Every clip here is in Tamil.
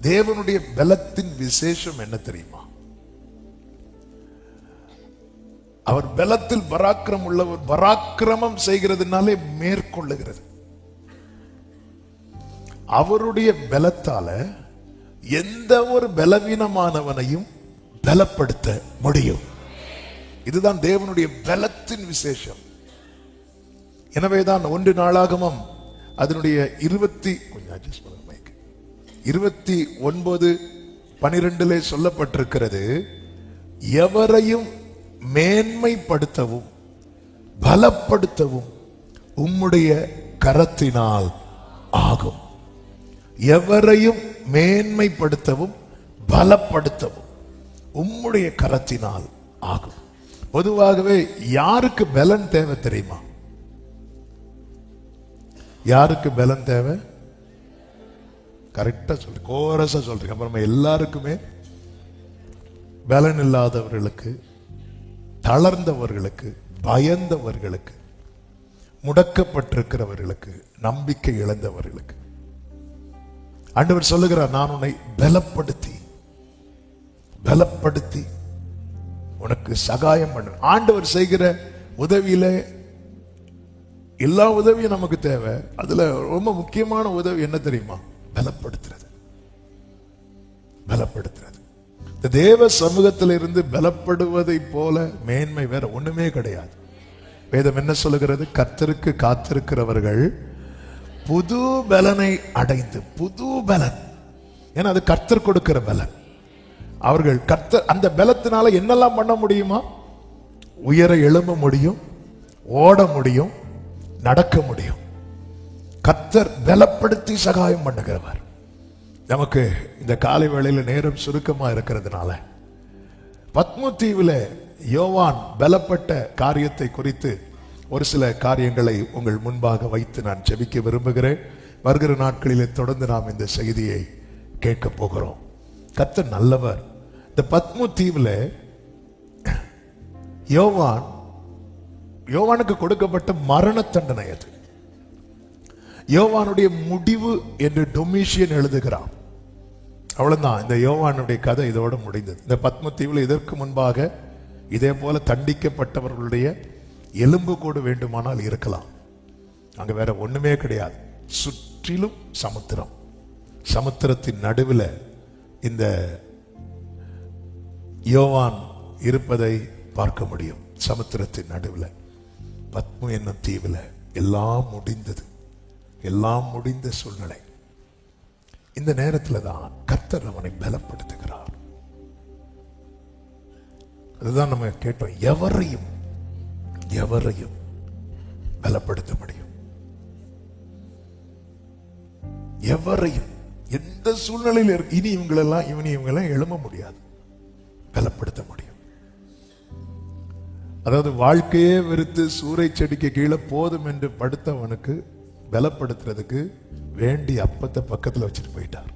தேவனுடைய பலத்தின் விசேஷம் என்ன தெரியுமா? அவர் பலத்தில் பராக்கிரமம் உள்ளவர். பராக்கிரமம் செய்கிறதுனாலே மேற்கொள்ளுகிறது. அவருடைய பலத்தால எந்த ஒரு பலவீனமானவனையும் பலப்படுத்த முடியும். இதுதான் தேவனுடைய பலத்தின் விசேஷம். எனவேதான் 1 நாளாகமம் அதனுடைய 29:12 சொல்லப்பட்டிருக்கிறது, எவரையும் மேன்மைப்படுத்தவும் பலப்படுத்தவும் உம்முடைய கரத்தினால் ஆகும். எவரையும் மேன்மைப்படுத்தவும் பலப்படுத்தவும் உம்முடைய கரத்தினால் ஆகும். பொதுவாகவே யாருக்கு பலன் தேவை தெரியுமா? யாருக்கு பலன் தேவை? கரெக்டா சொல்லு, கோரஸா சொல்றீங்க. அப்புறமா எல்லாருக்குமே பலன் இல்லாதவர்களுக்கு, தளர்ந்தவர்களுக்கு, பயந்தவர்களுக்கு, முடக்கப்பட்டிருக்கிறவர்களுக்கு, நம்பிக்கை இழந்தவர்களுக்கு ஆண்டவர் சொல்லுகிறார், நான் உன்னை பலப்படுத்தி உனக்கு சகாயம் பண்ண. ஆண்டவர் செய்கிற உதவியில எல்லா உதவியும் நமக்கு தேவை. அதுல ரொம்ப முக்கியமான உதவி என்ன தெரியுமா? பலப்படுத்துறது. இந்த தேவ சமூகத்தில் இருந்து பலப்படுவதை போல மேன்மை வேற ஒண்ணுமே கிடையாது. வேதம் என்ன சொல்லுகிறது? கர்த்தருக்கு காத்திருக்கிறவர்கள் புது பலனை அடைந்து, புது பலன். ஏன்னா அது கர்த்தர் கொடுக்கிற பலன். அவர்கள் கர்த்தர் அந்த பலத்தினால என்னெல்லாம் பண்ண முடியுமா? உயர எழும்ப முடியும், ஓட முடியும், நடக்க முடியும். கர்த்தர் பலப்படுத்தி சகாயம் பண்ணுகிறவர். நமக்கு இந்த காலை வேளையில நேரம் சுருக்கமா இருக்கிறதுனால பத்மு தீவில் யோவான் பலப்பட்ட காரியத்தை குறித்து ஒரு சில காரியங்களை உங்கள் முன்பாக வைத்து நான் ஜெபிக்க விரும்புகிறேன். வருகிற நாட்களிலே தொடர்ந்து நாம் இந்த செய்தியை கேட்க போகிறோம். கர்த்தர் நல்லவர். இந்த பத்மு தீவில் யோவானுக்கு கொடுக்கப்பட்ட மரண தண்டனை அது. யோவானுடைய முடிவு என்று டொமிஷியன் எழுதுகிறான். அவ்வளவுதான், இந்த யோவானுடைய கதை இதோடு முடிந்தது. இந்த பத்மு தீவில் இதற்கு முன்பாக இதே போல தண்டிக்கப்பட்டவர்களுடைய எலும்பு கூடு வேண்டுமானால் இருக்கலாம். அங்க வேற ஒண்ணுமே கிடையாது. சுற்றிலும் சமுத்திரம். சமுத்திரத்தின் நடுவில் இந்த யோவான் இருப்பதை பார்க்க முடியும். சமுத்திரத்தின் நடுவில் பத்மு என்னும் தீவில் எல்லாம் முடிந்தது. எல்லாம் முடிந்த சூழ்நிலை. இந்த நேரத்தில் தான் கர்த்தர் அவனை பலப்படுத்துகிறார். அதுதான் நம்ம கேட்டோம், எவரையும் பலப்படுத்த முடியும். எவரையும், எந்த சூழ்நிலையில் இனி இவங்களெல்லாம் எழும்ப முடியாது, பலப்படுத்த முடியும். அதாவது வாழ்க்கையே வெறுத்து சூறை செடிக்கு கீழே போதும் என்று படுத்தவனுக்கு பலப்படுத்துறதுக்கு வேண்டி அப்பத்தை பக்கத்தில் வச்சுட்டு போயிட்டார்.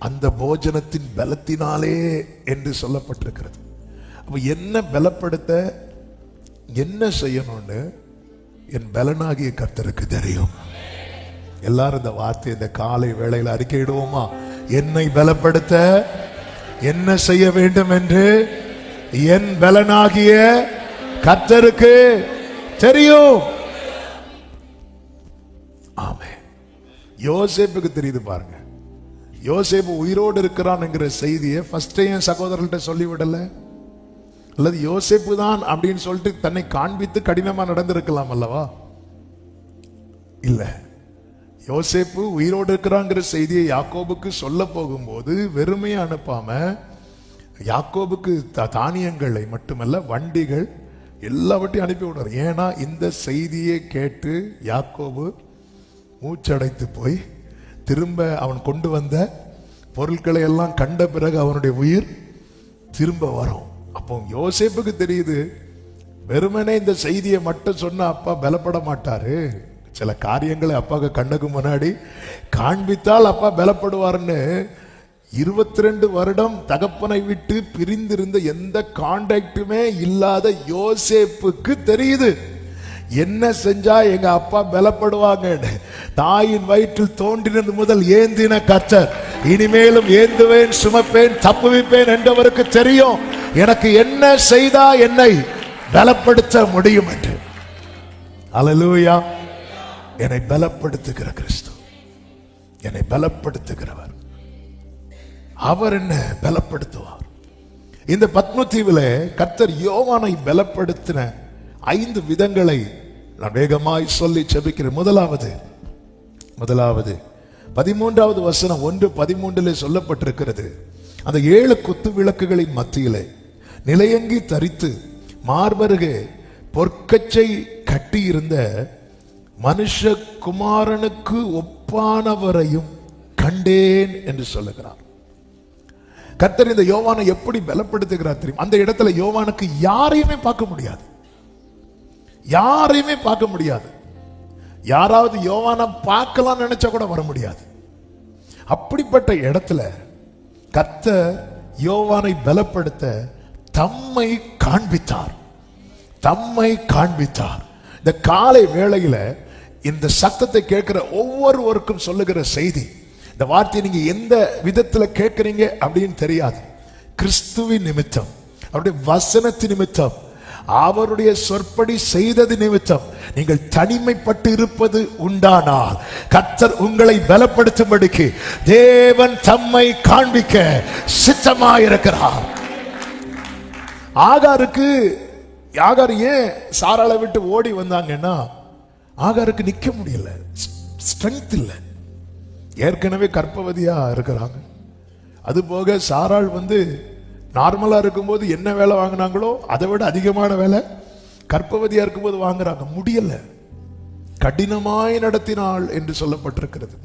அந்த போஜனத்தின் பலத்தினாலே என்று சொல்லப்பட்டிருக்கிறது. அப்ப என்ன பலப்படுத்த என்ன செய்யணும்னு என் பலனாகிய கர்த்தருக்கு தெரியும். எல்லாரும் இந்த வார்த்தை இந்த காலை வேளையில் அறிக்கையிடுவோமா? என்னை பலப்படுத்த என்ன செய்ய வேண்டும் என்று என் பலனாகிய கர்த்தருக்கு தெரியும். ஆமே. யோசேப்புக்கு தெரியுது பாருங்க. யோசேப்பு உயிரோடு இருக்கிறான் என்கிற செய்தியை ஃபர்ஸ்ட் என் சகோதரர்கிட்ட சொல்லிவிடல. அல்லது யோசேப்பு தான் அப்படின்னு சொல்லிட்டு தன்னை காண்பித்து கடினமா நடந்திருக்கலாம் அல்லவா? இல்ல, யோசேப்பு உயிரோடு இருக்கிறாங்கிற செய்தியை யாக்கோபுக்கு சொல்ல போகும்போது வெறுமையை அனுப்பாம யாக்கோபுக்கு தானியங்களை மட்டுமல்ல வண்டிகள் எல்லாவற்றையும் அனுப்பி விடுறார். ஏன்னா இந்த செய்தியை கேட்டு யாக்கோபு மூச்சடைத்து போய் திரும்ப அவன் கொண்டு வந்த பொருட்களை எல்லாம் கண்ட பிறகு அவனுடைய உயிர் திரும்ப வரும். அப்போ யோசேப்புக்கு தெரியுது, வெறுமனே இந்த செய்தியை மட்டும் சொன்ன அப்பா பலப்பட மாட்டாரு. சில காரியங்களை அப்பாவுக்கு கண்ணுக்கு முன்னாடி காண்பித்தால் அப்பா பலப்படுவார்னு 22 வருடம் தகப்பனை விட்டு பிரிந்திருந்த எந்த கான்டாக்டுமே இல்லாத யோசேப்புக்கு தெரியுது. என்ன செஞ்சா எங்க அப்பா பலப்படுவாங்க. தாயின் வயிற்றில் தோன்றினது முதல் ஏந்தின கர்த்தர், இனிமேலும் ஏந்துவேன், சுமப்பேன், தப்புவிப்பேன் என்றவருக்கு தெரியும் எனக்கு என்ன செய்தா என்னை பலப்படுத்த முடியும் என்று. அல்லேலூயா. என்னை பலப்படுத்துகிற கிறிஸ்து, என்னை பலப்படுத்துகிறவர், அவர் என்ன பலப்படுத்துவார். இந்த பத்மதீவிலே கர்த்தர் யோவானை பலப்படுத்தின 5 விதங்களை நான் வேகமாய் சொல்லி செபிக்கிறேன். முதலாவது 13வது வசனம் 1:13 சொல்லப்பட்டிருக்கிறது. அந்த 7 குத்து விளக்குகளின் மத்தியிலே நிலையங்கி தரித்து மார்பருகே பொற்கச்சை கட்டியிருந்த மனுஷகுமாரனுக்கு ஒப்பானவரையும் கண்டேன் என்று சொல்லுகிறார். கர்த்தர் இந்த யோவானை எப்படி பலப்படுத்துகிறார் தெரியும்? அந்த இடத்துல யோவானுக்கு யாரையுமே பார்க்க முடியாது, யாரையுமே பார்க்க முடியாது. யாராவது யோவானை பார்க்கலாம் நினைச்சா கூட வர முடியாது. அப்படிப்பட்ட இடத்துல கர்த்தர் யோவானை பலப்படுத்த தம்மை காண்பித்தார். இந்த காலை வேளையில இந்த சத்தத்தை கேட்கிற ஒவ்வொருவருக்கும் சொல்லுகிற செய்தி, இந்த வார்த்தையை நீங்க எந்த விதத்துல கேட்கறீங்க அப்படின்னு தெரியாது. கிறிஸ்துவின் நிமித்தம், அவருடைய வசனத்தின் நிமித்தம், அவருடைய சொற்படி செய்தது நிமித்தம் நீங்கள் தனிமைப்பட்டு இருப்பது உண்டானால் கர்த்தர் உங்களை பலப்படுத்தும்படிக்கு தேவன் தம்மை காண்பிக்க சித்தமாயிருக்கிறார். ஆகார் ஏன் சாராளை விட்டு ஓடி வந்தாங்கன்னா, ஆகாருக்கு நிக்க முடியல, ஸ்ட்ரென்த் இல்லை. ஏற்கனவே கர்ப்பவதியா இருக்கிறாங்க. அது போக சாராள் நார்மலா இருக்கும்போது என்ன வேலை வாங்கினாங்களோ அதை விட அதிகமான வேலை கர்ப்பவதியா இருக்கும்போது வாங்குறாங்க. முடியல, கடினமாய் நடத்தினாள் என்று சொல்லப்பட்டிருக்கிறது.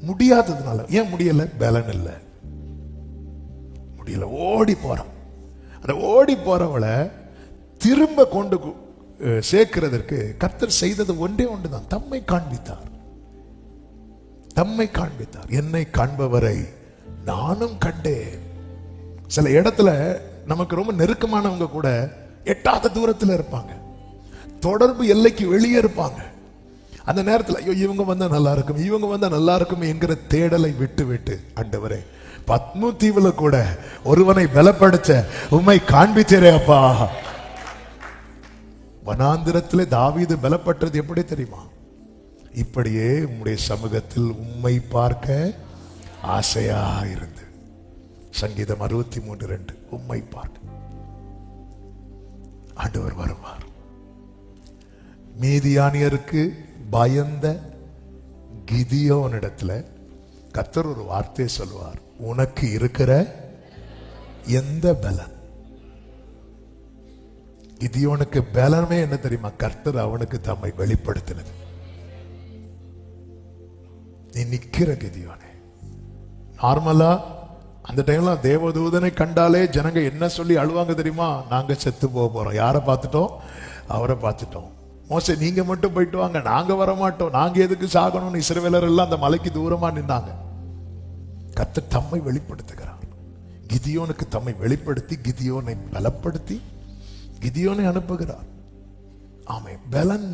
முடியாததுனால. ஏன் முடியல? பலன் இல்லை, முடியல. ஓடி போறான். அந்த ஓடி போறவளை திரும்ப கொண்டு சேர்க்கிறதற்கு கர்த்தர் செய்தது ஒன்றே ஒன்றுதான், தம்மை காண்பித்தார். என்னை காண்பவரை நானும் கண்டேன். சில இடத்துல நமக்கு ரொம்ப நெருக்கமானவங்க கூட எட்டாத தூரத்தில் இருப்பாங்க, தொடர்பு எல்லைக்கு வெளியே இருப்பாங்க. அந்த நேரத்தில் ஐயோ இவங்க வந்தா நல்லா இருக்கும், இவங்க வந்தா நல்லா இருக்கும் என்கிற தேடலை விட்டு ஆண்டவரே, பத்மதீவுல கூட ஒருவனை பலப்படுத்த உம்மை காண்பித்தீரே அப்பா. வனாந்திரத்திலே தாவீது பலப்பட்டது எப்படி தெரியுமா? இப்படியே உம்முடைய சமூகத்தில் உம்மை பார்க்க ஆசையா இருந்து. சங்கீதம் 63:2. உம்மை பார்க்க ஆண்டவர் வருவார். மீதியானியருக்கு பயந்த கிதியோனிடத்துல கர்த்தர் ஒரு வார்த்தை சொல்வார், உனக்கு இருக்கிற எந்த பலன். கிதியோனுக்கு பலமே என்ன தெரியுமா? கர்த்தர் அவனுக்கு தம்மை வெளிப்படுத்தினது. நீ நிக்கிற கிதியோனே. நார்மலா அந்த டைம்ல தேவதூதனை கண்டாலே ஜனங்க என்ன சொல்லி அழுவாங்க தெரியுமா? நாங்க செத்து போறோம். யாரை பார்த்துட்டோம்? அவரை பார்த்துட்டோம். மோசே நீங்க மட்டும் போயிட்டு வாங்க, நாங்க வர மாட்டோம், நாங்க எதுக்கு சாகணும்னு இஸ்ரவேலர் எல்லாம் அந்த மலைக்கு தூரமா நின்னாங்க. கர்த்தர் தம்மை வெளிப்படுத்துகிறார். கிதியோனுக்கு தம்மை வெளிப்படுத்தி கிதியோனை பலப்படுத்தி கிதியோனை அனுப்புகிறார். ஆமே, பலன்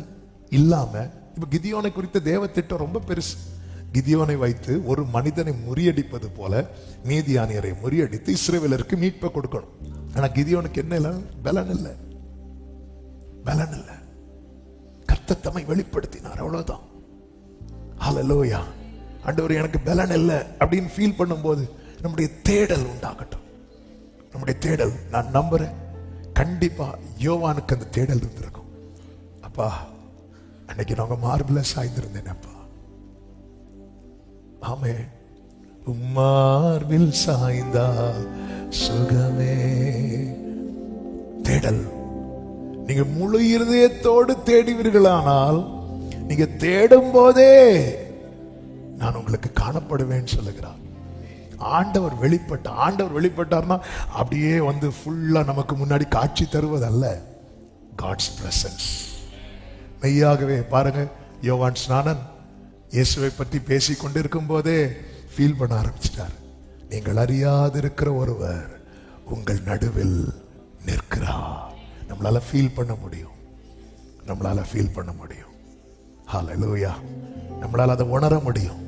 இல்லாம இப்ப கிதியோனை குறித்த தேவ திட்டம் ரொம்ப பெருசு. கிதியோனை வைத்து ஒரு மனிதனை முறியடிப்பது போல மீதியானியரை முறியடித்து இஸ்ரவேலருக்கு மீட்பை கொடுக்கணும். ஆனா கிதியோனுக்கு என்ன இல்லை? பலன் இல்லை. கர்த்தர் தம்மை வெளிப்படுத்தினார், அவ்வளவுதான். ஹல்லேலூயா. ஆண்டவரே எனக்கு பலன் இல்லை அப்படின்னு ஃபீல் பண்ணும்போது நம்முடைய தேடல் உண்டாகட்டும். நம்முடைய தேடல், நான் நம்புறேன் கண்டிப்பா யோவானுக்கு அந்த தேடல் இருந்திருக்கும். அப்பா அன்னைக்கு நாங்க மார்பிள சாய்ந்திருந்தேன் அப்பா. ஆமே, உம்மார்பில் சாய்ந்தால் சுகமே. தேடல். நீங்க முழு இருதயத்தோடு தேடுவீர்களானால் நீங்க தேடும் போதே நான் உங்களுக்கு காணப்படுவேன் சொல்லுகிறார். ஆண்டவர் வெளிப்பட்டார்னா அப்படியே ஃபுல்லா நமக்கு முன்னாடி காட்சி தருவதல்ல, காட்ஸ் பிரசன்ஸ். மெய்யாகவே பாருங்க, யோவான் ஸ்நானன் இயேசுவை பற்றி பேசிக் கொண்டிருக்கும் போதே ஃபீல் பண்ண ஆரம்பிச்சிட்டார். நீங்கள் அறியாதிருக்கிற ஒருவர் உங்கள் நடுவில் நிற்கிறார். நம்மளால ஃபீல் பண்ண முடியும். நம்மளால ஃபீல் பண்ண முடியும். ஹல்லேலூயா. நம்மளால அதை உணர முடியும்.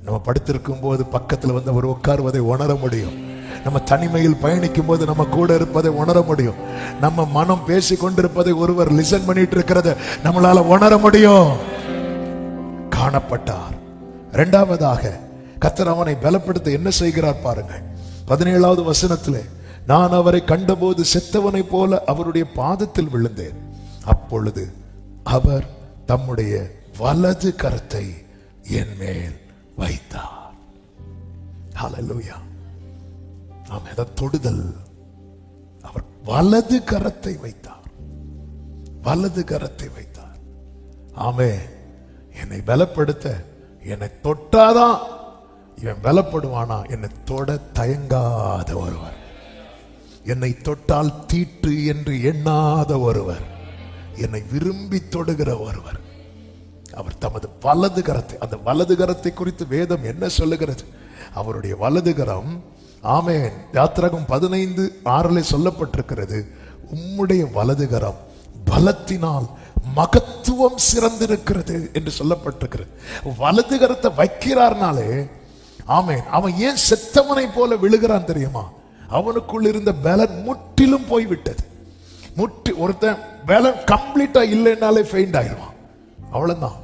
நம்ம படுத்திருக்கும் போது பக்கத்துல வந்து அவர் உட்காருவதை உணர முடியும். நம்ம தனிமையில் பயணிக்கும் போது நம்ம கூட இருப்பதை உணர முடியும். நம்ம மனம் பேசி கொண்டிருப்பதை ஒருவர் லிசன் பண்ணிட்டு இருக்கிறத நம்மளால உணர முடியும். காணப்பட்டார். இரண்டாவதாக கர்த்தர் அவனை பலப்படுத்த என்ன செய்கிறார் பாருங்கள். 17வது வசனத்திலே, நான் அவரை கண்டபோது செத்தவனை போல அவருடைய பாதத்தில் விழுந்தேன். அப்பொழுது அவர் தம்முடைய வலது கரத்தை என் மேல் வைத்தார். ஹல்லேலூயா. நாம் எதை தொடுதல், அவர் வலது கரத்தை வைத்தார். வலது கரத்தை வைத்தார். ஆமே. என்னை பலப்படுத்த, என்னை தொட்டாதான் இவன் பலப்படுவானா? என்னை தொட தயங்காத ஒருவர், என்னை தொட்டால் தீட்டு என்று எண்ணாத ஒருவர், என்னை விரும்பி தொடுகிற ஒருவர், அவர் தமது வலது கரத்தை, அந்த வலது கரத்தை குறித்து வேதம் என்ன சொல்லுகிறது? அவருடைய வலது கரம், ஆமென், யாத்திராகமம் 15:6 சொல்லப்பட்டிருக்கிறது, உம்முடைய வலது கரம் பலத்தினால் மகத்துவம் சிறந்திருக்கிறது என்று சொல்லப்பட்டிருக்கிறது. வலது கரத்தை வைக்கிறார்னாலே, ஆமென், அவன் ஏன் செத்தவனை போல விழுகிறான் தெரியுமா? அவனுக்குள் இருந்த பலன் முற்றிலும் போய்விட்டது. ஒருத்தன் பலன் கம்ப்ளீட்டா இல்லைன்னாலே ஃபெயிண்ட் ஆயிடுவான். அவ்வளவுதான்.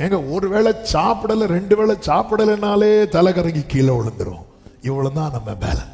எங்க ஒரு வேளை சாப்பிடல, 2 வேளை சாப்பிடலைனாலே தலை கறங்கி கீழே விழுந்துரும். இவ்வளவுதான் நம்ம பலன்.